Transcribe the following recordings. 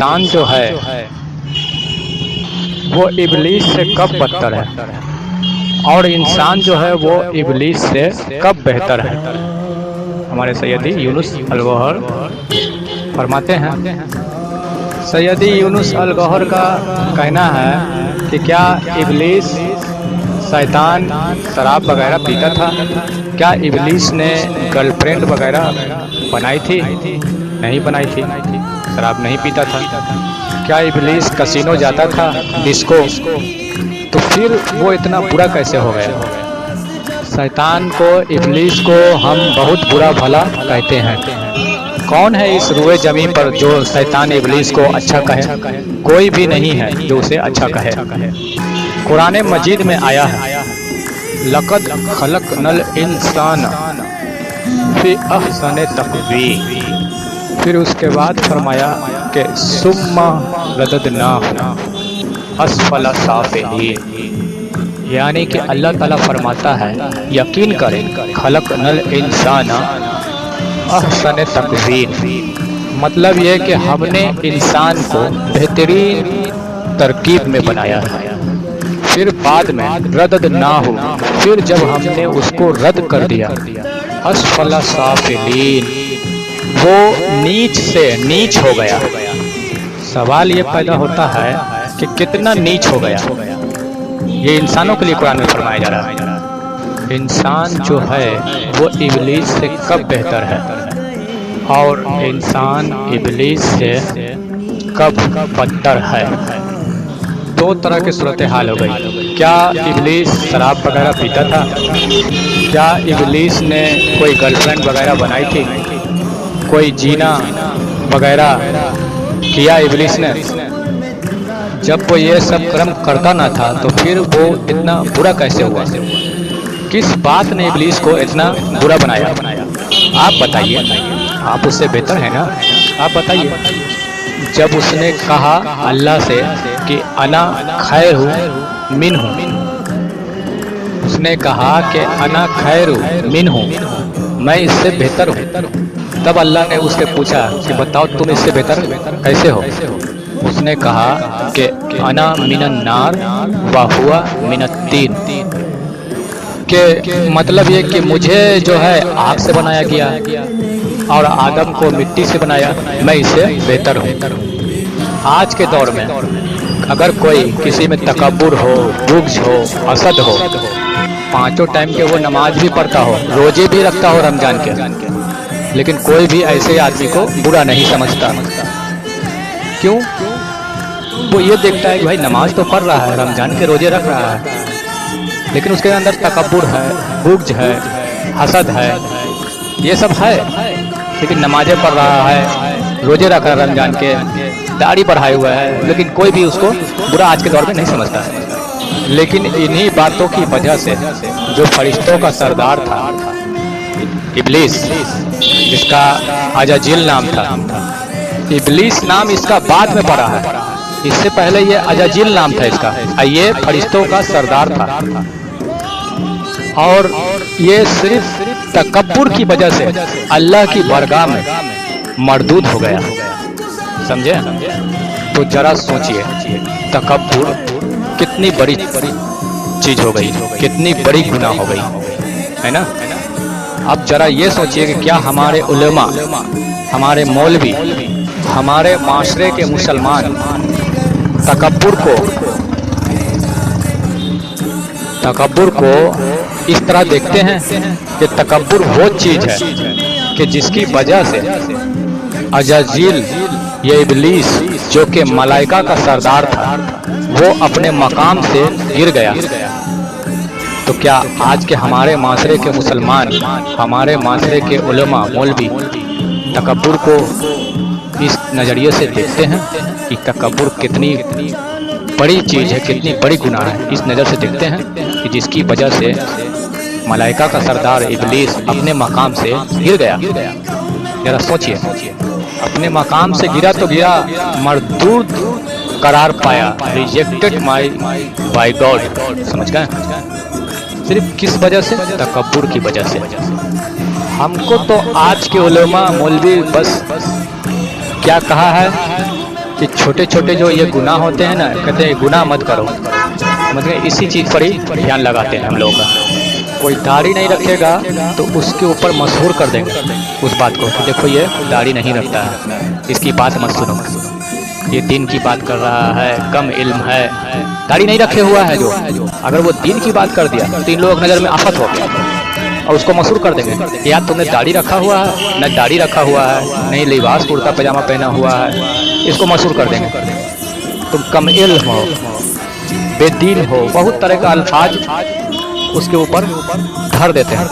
इंसान जो है वो इबलीस से कब बदतर है और इंसान जो है वो इबलीस से कब बेहतर है। हमारे सैयदी यूनुस अल-गौहर फरमाते हैं। सैयदी यूनुस अल-गौहर का कहना है कि क्या इबलीस शैतान शराब वगैरह पीता था? क्या इबलीस ने गर्लफ्रेंड वगैरह बनाई थी? नहीं बनाई थी। शराब नहीं पीता था। क्या इबलीस कसिनो जाता था, डिस्को? तो फिर वो इतना बुरा कैसे हो गया? शैतान को, इबलीस को हम बहुत बुरा भला कहते हैं। कौन है इस रूए ज़मीन पर जो शैतान इबलीस को अच्छा कहे? कोई भी नहीं है जो उसे अच्छा कहे। कुरान मजीद में आया है, लक़द खलक़नल इंसान फी अहसन तक़वीम। फिर उसके बाद फरमाया कि सुम्मा रददनाहु अस्फला साफिलीन। यानी कि अल्लाह ताला फरमाता है, यकीन करें खलक़नल इंसान अहसन तक़वीम। मतलब ये कि हमने इंसान को बेहतरीन तरकीब में बनाया है। फिर बाद में रददनाहु, फिर जब हमने उसको रद्द कर दिया, अस्फला साफिलीन, वो नीच से नीच हो गया। सवाल ये पैदा होता है कि कितना नीच हो गया। ये इंसानों के लिए कुरान में फरमाया जा रहा है। इंसान जो है वो इबलीस से कब बेहतर है और इंसान इबलीस से कब बदतर है। दो तरह की सूरत हाल हो गई। क्या इबलीस शराब वगैरह पीता था? क्या इबलीस ने कोई गर्लफ्रेंड वगैरह बनाई थी? कोई जीना वगैरह किया इबलीस ने? जब वो ये सब कर्म करता ना था तो फिर वो इतना बुरा कैसे हुआ? किस बात ने इबलीस को इतना बुरा बनाया? आप बताइए, आप उससे बेहतर है ना? आप बताइए। जब उसने कहा अल्लाह से कि अना खैर हूँ मिन हूँ, उसने कहा कि अना खैर मिन हूँ, मैं इससे बेहतर हूँ। तब अल्लाह ने उससे पूछा कि बताओ तुम इससे बेहतर कैसे हो? उसने कहा कि अना मिनन नार व हुआ मिनत्तीन, के मतलब ये कि मुझे जो है आग से बनाया गया और आदम को मिट्टी से बनाया, मैं इससे बेहतर हूँ। आज के दौर में अगर कोई किसी में तकब्बुर हो, बुग़्ज़ हो, हसद हो, पांचों टाइम के वो नमाज भी पढ़ता हो, रोजे भी रखता हो रमजान के, लेकिन कोई भी ऐसे आदमी को बुरा नहीं समझता। क्यों? वो ये देखता है कि भाई नमाज तो पढ़ रहा है, रमजान के रोजे रख रहा है, लेकिन उसके अंदर तकब्बुर है, बुग़्ज़ है, हसद है, ये सब है। लेकिन नमाजें पढ़ रहा है, रोजे रख रहा है रमजान के, दाढ़ी बढ़ाए हुआ है, लेकिन कोई भी उसको बुरा आज के दौर में नहीं समझता है। लेकिन इन्हीं बातों की वजह से जो फरिश्तों का सरदार था इबलीस, जिसका अजाजिल नाम था, इबलीस नाम इसका बाद में पड़ा है, इससे पहले ये अजाजिल नाम था इसका, ये फरिश्तों का सरदार था। और ये सिर्फ तकब्बुर की वजह से अल्लाह की बारगाह में मरदूद हो गया। समझे? तो जरा सोचिए, तकब्बुर कितनी बड़ी चीज हो गई, कितनी बड़ी गुनाह हो गई, है ना? अब जरा ये सोचिए कि क्या हमारे उलेमा, हमारे मौलवी, हमारे माशरे के मुसलमान तकब्बुर को इस तरह देखते हैं कि तकब्बुर वो चीज है कि जिसकी वजह से अजाजिल, ये इबलीस जो कि मलाइका का सरदार था, वो अपने मकाम से गिर गया। तो क्या आज के हमारे माशरे के मुसलमान, हमारे माशरे के उलेमा, मौलवी तकब्बुर को इस नज़रिए से देखते हैं कि तकब्बुर कितनी बड़ी चीज़ है, कितनी बड़ी गुनाह है? इस नज़र से देखते हैं कि जिसकी वजह से मलाइका का सरदार इबलीस अपने मकाम से गिर गया। जरा सोचिए, अपने मकाम से गिरा तो गिरा, मरदूद करार पाया, रिजेक्टेड बाय गॉड। समझ गए? सिर्फ किस वजह से? तकब्बुर की वजह से। हमको तो आज के उलेमा, मौलवी बस क्या कहा है कि छोटे छोटे जो ये गुनाह होते हैं ना, कहते हैं गुनाह मत करो, मतलब इसी चीज़ पर ही ध्यान लगाते हैं हम लोगों का। कोई दाढ़ी नहीं रखेगा तो उसके ऊपर मशहूर कर देंगे उस बात को, तो देखो ये दाढ़ी नहीं रखता है, इसकी बात मत सुनो, ये दीन की बात कर रहा है, कम इल्म है, दाढ़ी नहीं रखे हुआ है जो, अगर वो दीन की बात कर दिया तो इन लोगों की नज़र में आफत हो गया और उसको मशहूर कर देंगे। या तुमने दाढ़ी रखा हुआ है, न दाढ़ी रखा हुआ है, नहीं लिबास कुर्ता पजामा पहना हुआ है, इसको मशहूर कर देंगे। तुम कम इल्म हो, बेदीन हो, बहुत तरह का अल्फाज उसके ऊपर धर देते हैं,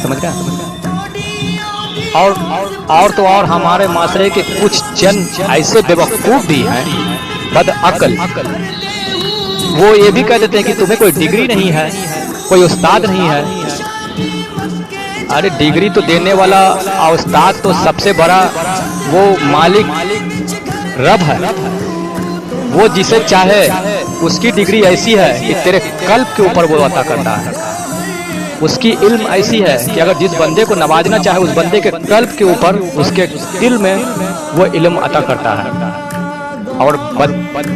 समझ गए। और तो और हमारे माशरे के कुछ जन ऐसे बेवकूफ़ भी हैं, बद अकल, वो ये भी कह देते हैं कि तुम्हें कोई डिग्री नहीं है, कोई उस्ताद नहीं है। अरे डिग्री तो देने वाला उस्ताद तो सबसे बड़ा वो मालिक रब है, वो जिसे चाहे उसकी डिग्री ऐसी है कि तेरे कल्ब के ऊपर वो अता करता है, उसकी इल्म ऐसी है कि अगर जिस बंदे को नवाजना चाहे उस बंदे के कल्ब के ऊपर, उसके दिल में वो इल्म अता करता है। और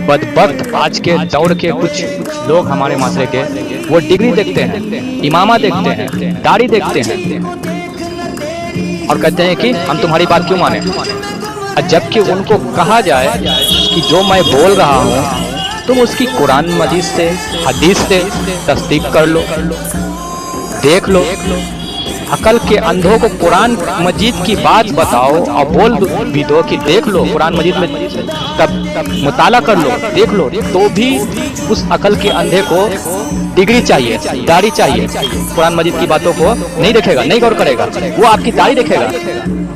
बदबख्त आज के दौर के कुछ लोग हमारे माशरे के, वो डिग्री देखते हैं, इमामा देखते हैं, दाढ़ी देखते हैं और कहते हैं कि हम तुम्हारी बात क्यों माने, जबकि उनको कहा जाए कि जो मैं बोल रहा हूँ तुम उसकी कुरान मजीद से, हदीस से तस्दीक कर लो, देख लो। अकल के अंधों को कुरान मजीद की बात बताओ और बोल भी दो कि देख लो, कुरान मजीद में तब मुताला कर लो, देख लो, तो भी उस अकल के अंधे को डिग्री चाहिए, दाढ़ी चाहिए, कुरान मजीद की बातों को नहीं देखेगा, नहीं गौर करेगा, वो आपकी दाढ़ी देखेगा,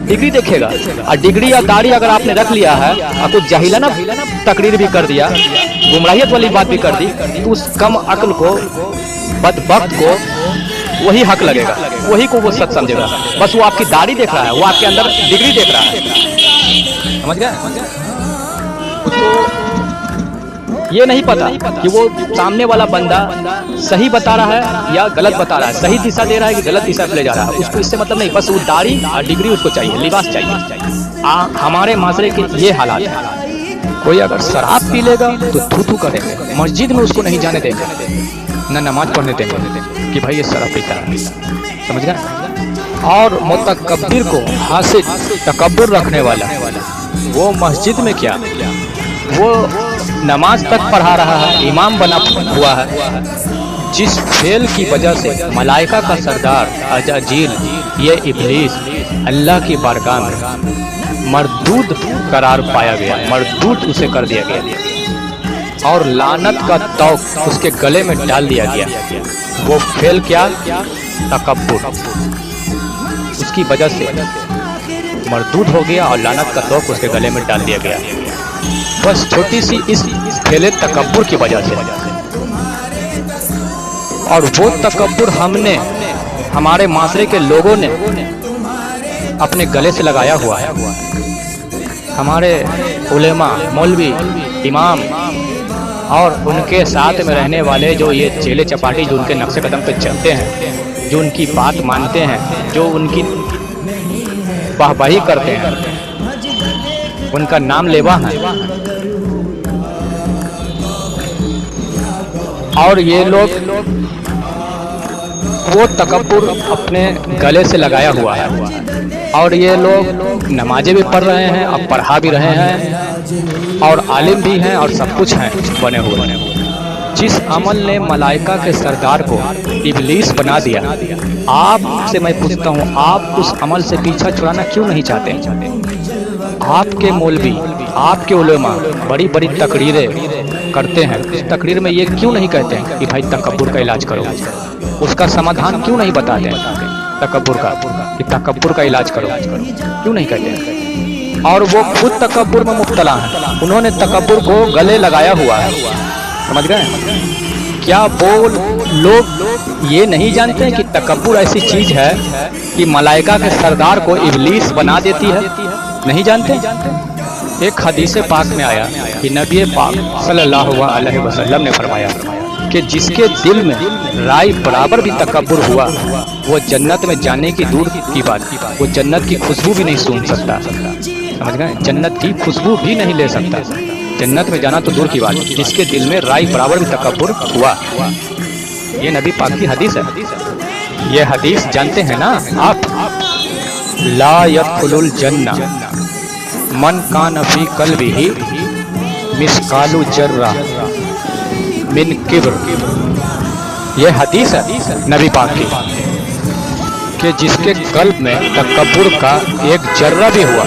डिग्री देखेगा। और डिग्री या दाढ़ी अगर आपने रख लिया है और कुछ जाहिलाना तकरीर भी कर दिया, गुमराहियत वाली बात भी कर दी, तो उस कम अकल को, बदबख्त को वही हक लगेगा, वही को वो सच समझेगा। बस वो आपकी दाढ़ी देख रहा है, वो आपके अंदर डिग्री देख रहा है, समझ गए। उसको ये नहीं पता कि वो सामने वाला बंदा सही बता रहा है या गलत बता रहा है, सही दिशा दे रहा है कि गलत दिशा पे ले जा रहा है, उसको इससे मतलब नहीं, बस वो दाढ़ी और डिग्री उसको चाहिए, लिबास चाहिए। हमारे माशरे के ये हालात है। कोई अगर शराब पी लेगा तो थू थू करेंगे, मस्जिद में उसको नहीं जाने देंगे, न नमाज पढ़ने देंगे कि भाई ये शराब पीता है, समझ गए। और मुतकब्बिर को, हासिद, तकब्बुर रखने वाला, वो मस्जिद में क्या, वो नमाज तक पढ़ा रहा है, इमाम बना हुआ है, जिस फेल की वजह से मलाइका का सरदार अजाजील, ये इब्लीस अल्लाह की बारगाह में मरदूद करार पाया गया, मरदूद उसे कर दिया गया और लानत का तौक उसके गले में डाल दिया गया। वो फेल क्या, तकब्बुर, उसकी वजह से मरदूद हो गया और लानत का तौक उसके गले में डाल दिया गया, बस छोटी सी इस फेले तकब्बुर की वजह से। और वो तकब्बुर हमने, हमारे माशरे के लोगों ने अपने गले से लगाया हुआ है। हमारे उलेमा, मौलवी, इमाम और उनके साथ में रहने वाले जो ये चेले चपाटी, जो उनके नक्शे कदम पे चलते हैं, जो उनकी बात मानते हैं, जो उनकी वाहवाही करते हैं, उनका नाम लेवा है। और ये लोग वो तकब्बुर अपने गले से लगाया हुआ है और ये लोग नमाजें भी पढ़ रहे हैं और पढ़ा भी रहे हैं और आलिम भी हैं और सब कुछ हैं बने हुए। जिस अमल ने मलाइका के सरदार को इब्लीस बना दिया, आपसे मैं पूछता हूँ, आप उस अमल से पीछा छुड़ाना क्यों नहीं चाहते? आपके मौलवी, आपके उलेमा बड़ी बड़ी तकरीरें करते हैं, इस तकरीर में ये क्यों नहीं कहते हैं कि भाई तकब्बुर का इलाज करो? उसका समाधान क्यों नहीं बताते हैं तकब्बुर का, कि तकब्बुर का इलाज करो, क्यों नहीं कहते हैं? और वो खुद तकब्बुर में मुब्तला हैं, उन्होंने तकब्बुर को गले लगाया हुआ है, समझ गए? क्या वो लोग ये नहीं जानते हैं कि तकब्बुर ऐसी चीज है कि मलाइका के सरदार को इब्लीस बना देती है? नहीं जानते? एक हदीस पाक में आया कि नबी पाक सल्लल्लाहु अलैहि वसल्लम ने फरमाया कि जिसके दिल में राय बराबर भी तकब्बुर हुआ, वो जन्नत में जाने की दूर की बात, वो जन्नत की खुशबू भी नहीं सूंघ सकता। समझ गए। जन्नत की खुशबू भी नहीं ले सकता, जन्नत में जाना तो दूर की बात, जिसके दिल में राई बराबर भी तकब्बुर हुआ। ये नबी पाक की हदीस है। ये हदीस जानते हैं ना आप? ला यदखुलुल जन्ना मन कान फी कल्बिही मिस्कालु जर्रा मिन किब्र। ये हदीस है नबी पाक की कि जिसके कल्ब में तकब्बुर का एक जर्रा भी हुआ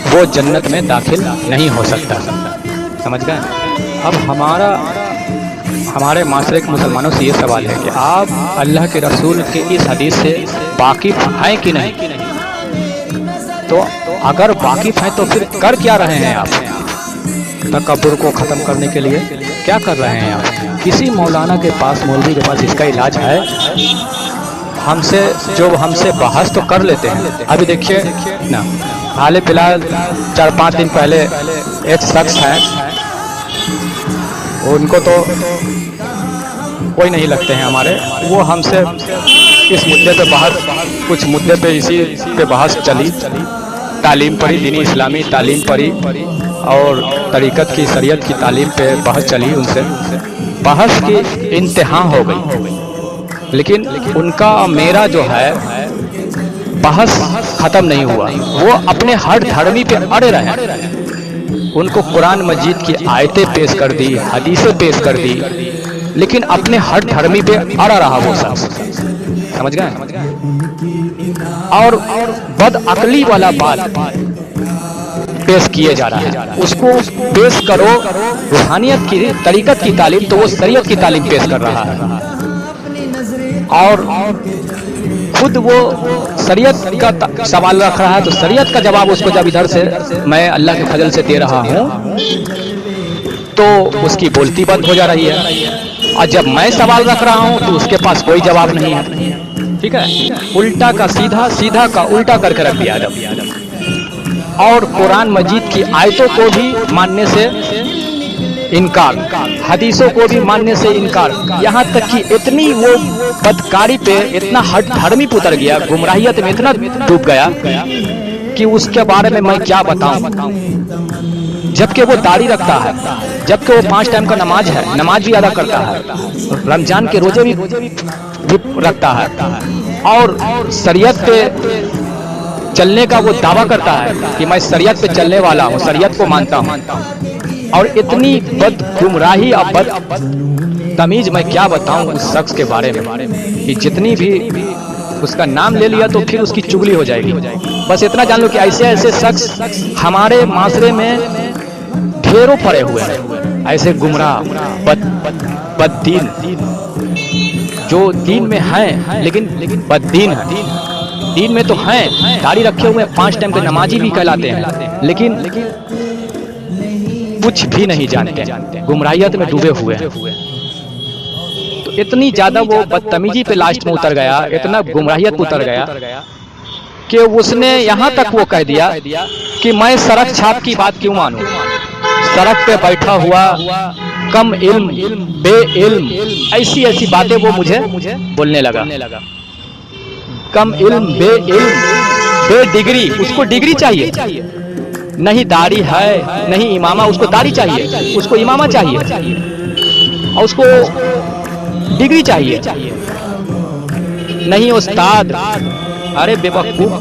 वो जन्नत में दाखिल नहीं हो सकता। समझ गए। अब हमारे माशरे के मुसलमानों से ये सवाल है कि आप अल्लाह के रसूल के इस हदीस से वाकिफ हैं कि नहीं? तो अगर वाकिफ हैं तो फिर कर क्या रहे हैं आप? तकब्बुर को ख़त्म करने के लिए क्या कर रहे हैं आप? किसी मौलाना के पास, मौलवी के पास इसका इलाज है? हमसे बहस तो कर लेते हैं। अभी देखिए ना, हाल फिलहाल 4-5 दिन पहले एक शख्स है, उनको तो कोई नहीं लगते हैं हमारे, वो हमसे इस मुद्दे पे कुछ मुद्दे पे इसी पे बहस चली। तालीम पढ़ी, दीनी इस्लामी तालीम पढ़ी और तरीक़त की, शरीयत की तालीम पे बहस चली। उनसे बहस की इंतहा हो गई, लेकिन उनका मेरा जो है बहस ख़त्म नहीं हुआ। वो अपने हर धर्मी पे अड़े रहे। उनको कुरान मजीद की आयतें पेश कर दी, हदीसें पेश कर दी, लेकिन अपने हर धर्मी पे अड़ा रहा वो शख्स। समझ गए। और बदअक्ली वाला बात पेश किए जा रहा है। उसको पेश करो रूहानियत की, तरीक़त की तालीम, तो वो शरीयत की तालीम पेश कर रहा है। और खुद वो शरीयत का सवाल रख रहा है, तो शरीयत का जवाब उसको जब इधर से मैं अल्लाह के फजल से दे रहा हूँ तो उसकी बोलती बंद हो जा रही है। और जब मैं सवाल रख रहा हूँ तो उसके पास कोई जवाब नहीं है। ठीक है, उल्टा का सीधा, सीधा का उल्टा करके रख दिया। और कुरान मजीद की आयतों को भी मानने से इनकार, हदीसों को भी मानने से इनकार, यहाँ तक कि इतनी वो बदकारी पे इतना हट धर्मी उतर गया, गुमराहियत में इतना डूब गया कि उसके बारे में मैं क्या बताऊं। जबकि वो दाढ़ी रखता है, जबकि वो 5 टाइम का नमाज भी अदा करता है, रमजान के रोजे भी रखता है, और शरीयत पे चलने का वो दावा करता है कि मैं शरीयत पे चलने वाला हूँ, शरीयत को मानता हूँ। और इतनी बद गुमराही और बद तमीज मैं क्या बताऊं उस शख्स के बारे में कि जितनी भी उसका नाम ले लिया तो फिर उसकी चुगली हो जाएगी। बस इतना जान लो कि ऐसे ऐसे शख्स हमारे माशरे में ढेरों पड़े हुए हैं, ऐसे गुमराह बददीन जो दीन में हैं लेकिन बददीन है। दीन में तो हैं, दाढ़ी रखे हुए 5 टाइम के नमाजी भी कहलाते हैं, लेकिन कुछ भी नहीं जानते, गुमराहियत में डूबे हुए हैं। तो इतनी ज्यादा वो बदतमीजी पे लास्ट में उतर गया, इतना गुमराहियत उतर गया कि उसने यहाँ तक वो कह दिया कि मैं सड़क छाप की बात क्यों मानूं। सड़क पे बैठा हुआ कम इल्म बे इल्म ऐसी ऐसी बातें वो मुझे बोलने लगा। कम इल्म बे इल्म बे डिग्री, उसको डिग्री चाहिए, नहीं दाढ़ी है नहीं इमामा, उसको दाढ़ी चाहिए, उसको इमामा चाहिए और उसको डिग्री चाहिए, नहीं उस्ताद। अरे बेवकूफ,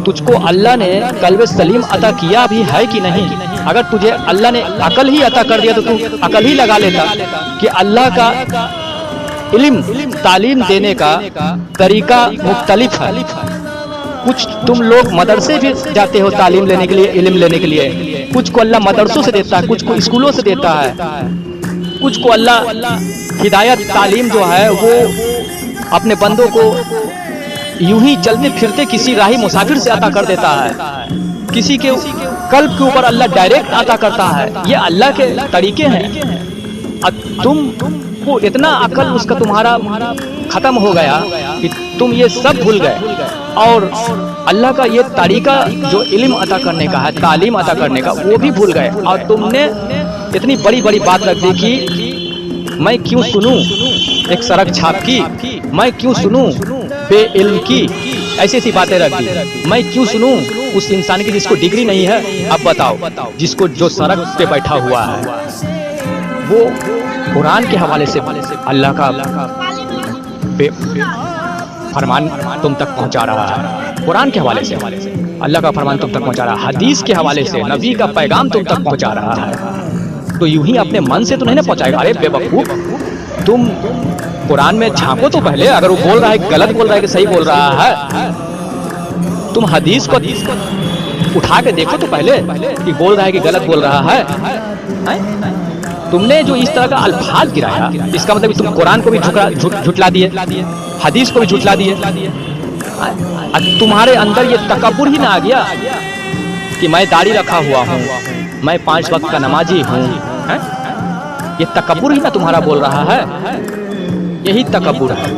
तुझको अल्लाह ने कल्ब सलीम अता किया भी है कि नहीं? अगर तुझे अल्लाह ने अकल ही अता कर दिया तो तू अकल ही लगा लेता कि अल्लाह का इल्म तालीम देने का तरीका मुख्तलिफ है। कुछ तुम लोग मदरसे भी जाते हो तालीम लेने के लिए, इल्म लेने के लिए, कुछ को अल्लाह मदरसों से देता है, कुछ को स्कूलों से देता है, कुछ को अल्लाह हिदायत तालीम जो है वो अपने बंदों को यूं ही चलते फिरते किसी राही मुसाफिर से अता कर देता है, किसी के कल्ब के ऊपर अल्लाह डायरेक्ट अता करता है। ये अल्लाह के तरीके हैं। और तुम को इतना अकल उसका तुम्हारा खत्म हो गया कि तुम ये सब भूल गए और अल्लाह का ये तरीका जो इल्म अता करने का है, तालीम अता करने का, वो भी भूल गए। और तुमने इतनी बड़ी बड़ी बात रख दी कि मैं क्यों सुनूं एक सड़क छाप की, मैं क्यों सुनूं बे इल्म की, ऐसी ऐसी बातें रख दी। मैं क्यों सुनूं उस इंसान की जिसको डिग्री नहीं है। अब बताओ, जिसको जो सड़क पे बैठा हुआ है वो कुरान के हवाले से अल्लाह का फरमान तुम तक पहुंचा रहा है, कुरान के हवाले से अल्लाह का फरमान तुम तक पहुंचा रहा है, हदीस के हवाले से नबी का पैगाम तुम तक पहुंचा रहा है। तो यूं ही अपने मन से तो नहीं ना पहुंचाएगा। अरे बेवकूफ, तुम कुरान में झांको तो पहले, अगर वो बोल रहा है गलत बोल रहा है कि सही बोल रहा है, तुम हदीस को उठा के देखो तो पहले कि बोल रहा है कि गलत बोल रहा है। तुमने जो इस तरह का अल्फाज गिराया, इसका मतलब तुम कुरान को भी झुटला दिए, हदीस को भी झुटला दिए। तुम्हारे अंदर ये तकब्बुर ही ना आ गया कि मैं दाढ़ी रखा हुआ हूँ, मैं 5 वक्त का नमाजी हूँ। ये तकब्बुर ही ना तुम्हारा बोल रहा है। यही तकब्बुर है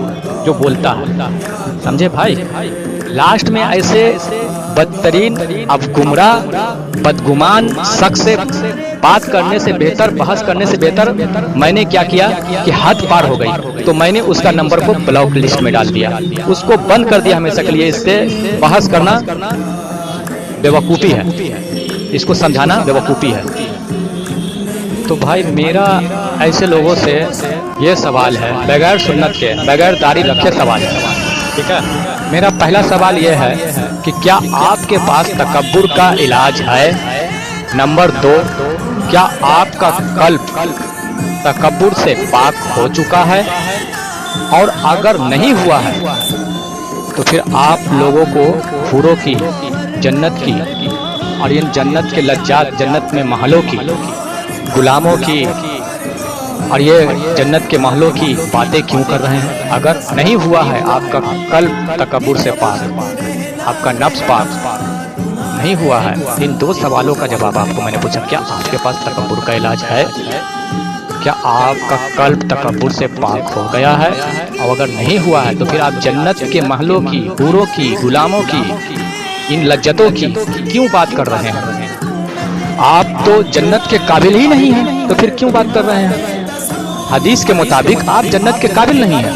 जो बोलता है, समझे भाई। लास्ट में ऐसे बदतरीन, अब गुमराह, बदगुमान शख्स से बात करने से बेहतर, बहस करने से बेहतर मैंने क्या किया कि हद पार हो गई, तो मैंने उसका नंबर को ब्लॉक लिस्ट में डाल दिया, उसको बंद कर दिया हमेशा के लिए। इससे बहस करना बेवकूफ़ी है, इसको समझाना बेवकूफ़ी है। तो भाई मेरा ऐसे लोगों से ये सवाल है, बगैर सुन्नत के, बगैर दाढ़ी रखे सवाल है, ठीक है। मेरा पहला सवाल ये है कि क्या आपके पास तकब्बुर का इलाज है? नंबर 2, क्या आपका कल्ब तकब्बुर से पाक हो चुका है? और अगर नहीं हुआ है तो फिर आप लोगों को हूरों की, जन्नत की, और इन जन्नत के लज्जात, जन्नत में महलों की, गुलामों की और ये जन्नत के महलों की बातें क्यों कर रहे हैं? अगर नहीं हुआ है आपका कल्ब तकब्बुर से पाक, आपका नफ्स पाक नहीं हुआ है, इन 2 सवालों का जवाब आपको मैंने पूछा। क्या आपके पास तकब्बुर का इलाज है? क्या आपका कल्ब तकब्बुर से पाक हो गया है? और अगर नहीं हुआ है तो फिर आप जन्नत के महलों की, हूरों की, गुलामों की, इन लज्जतों की क्यों बात कर रहे हैं? आप तो जन्नत के काबिल ही नहीं हैं, तो फिर क्यों बात कर रहे हैं? हदीस के मुताबिक आप जन्नत के काबिल नहीं हैं,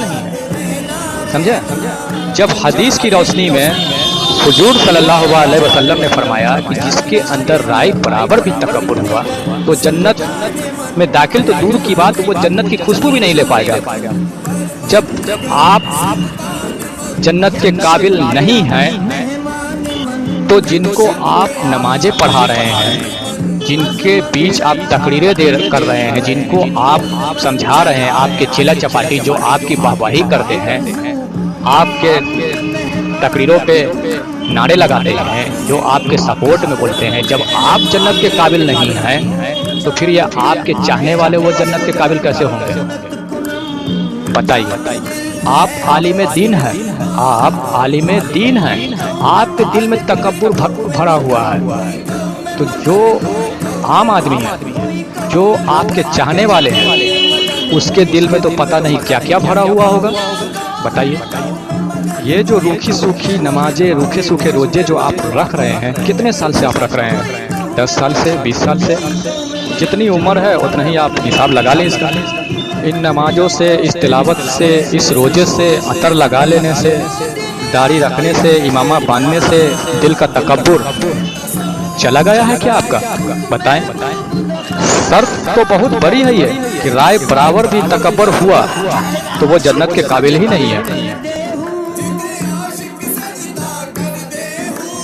समझे। जब हदीस की रोशनी में हुजूर सल्लल्लाहु अलैहि वसल्लम ने फरमाया कि जिसके अंदर राय बराबर भी तकब्बुर हुआ तो जन्नत में दाखिल तो दूर की बात, वो जन्नत की खुशबू भी नहीं ले पाएगा। जब आप जन्नत के काबिल नहीं हैं तो जिनको आप नमाजें पढ़ा रहे हैं, जिनके बीच आप तकरीरें कर रहे हैं, जिनको आप समझा रहे हैं, आपके चिल्ला चपाटी जो आपकी वाहवाही करते हैं, आपके तकरीरों पे नारे लगाते हैं, जो आपके सपोर्ट में बोलते हैं, जब आप जन्नत के काबिल नहीं हैं तो फिर ये आपके चाहने वाले वो जन्नत के काबिल कैसे होंगे? बताइए। आप आलिम दीन हैं, आप आलिम दीन हैं, आपके दिल में तकब्बुर भरा हुआ है, तो जो आम आदमी है, जो आपके चाहने वाले हैं, उसके दिल में तो पता नहीं क्या क्या भरा हुआ होगा। बताइए। ये जो रूखी सूखी नमाजें, रूखे सूखे रोजे जो आप रख रहे हैं, कितने साल से आप रख रहे हैं? 10 साल से, 20 साल से, जितनी उम्र है उतना ही आप हिसाब लगा लें इसका। इन नमाजों से, इस तिलावत से, इस रोजे से, अतर लगा लेने से, दाढ़ी रखने से, इमामा बांधने से दिल का तकब्बुर चला गया है क्या आपका? बताएं। शर्त तो बहुत बड़ी है ये कि राय बराबर भी तकब्बुर हुआ तो वो जन्नत के काबिल ही नहीं है।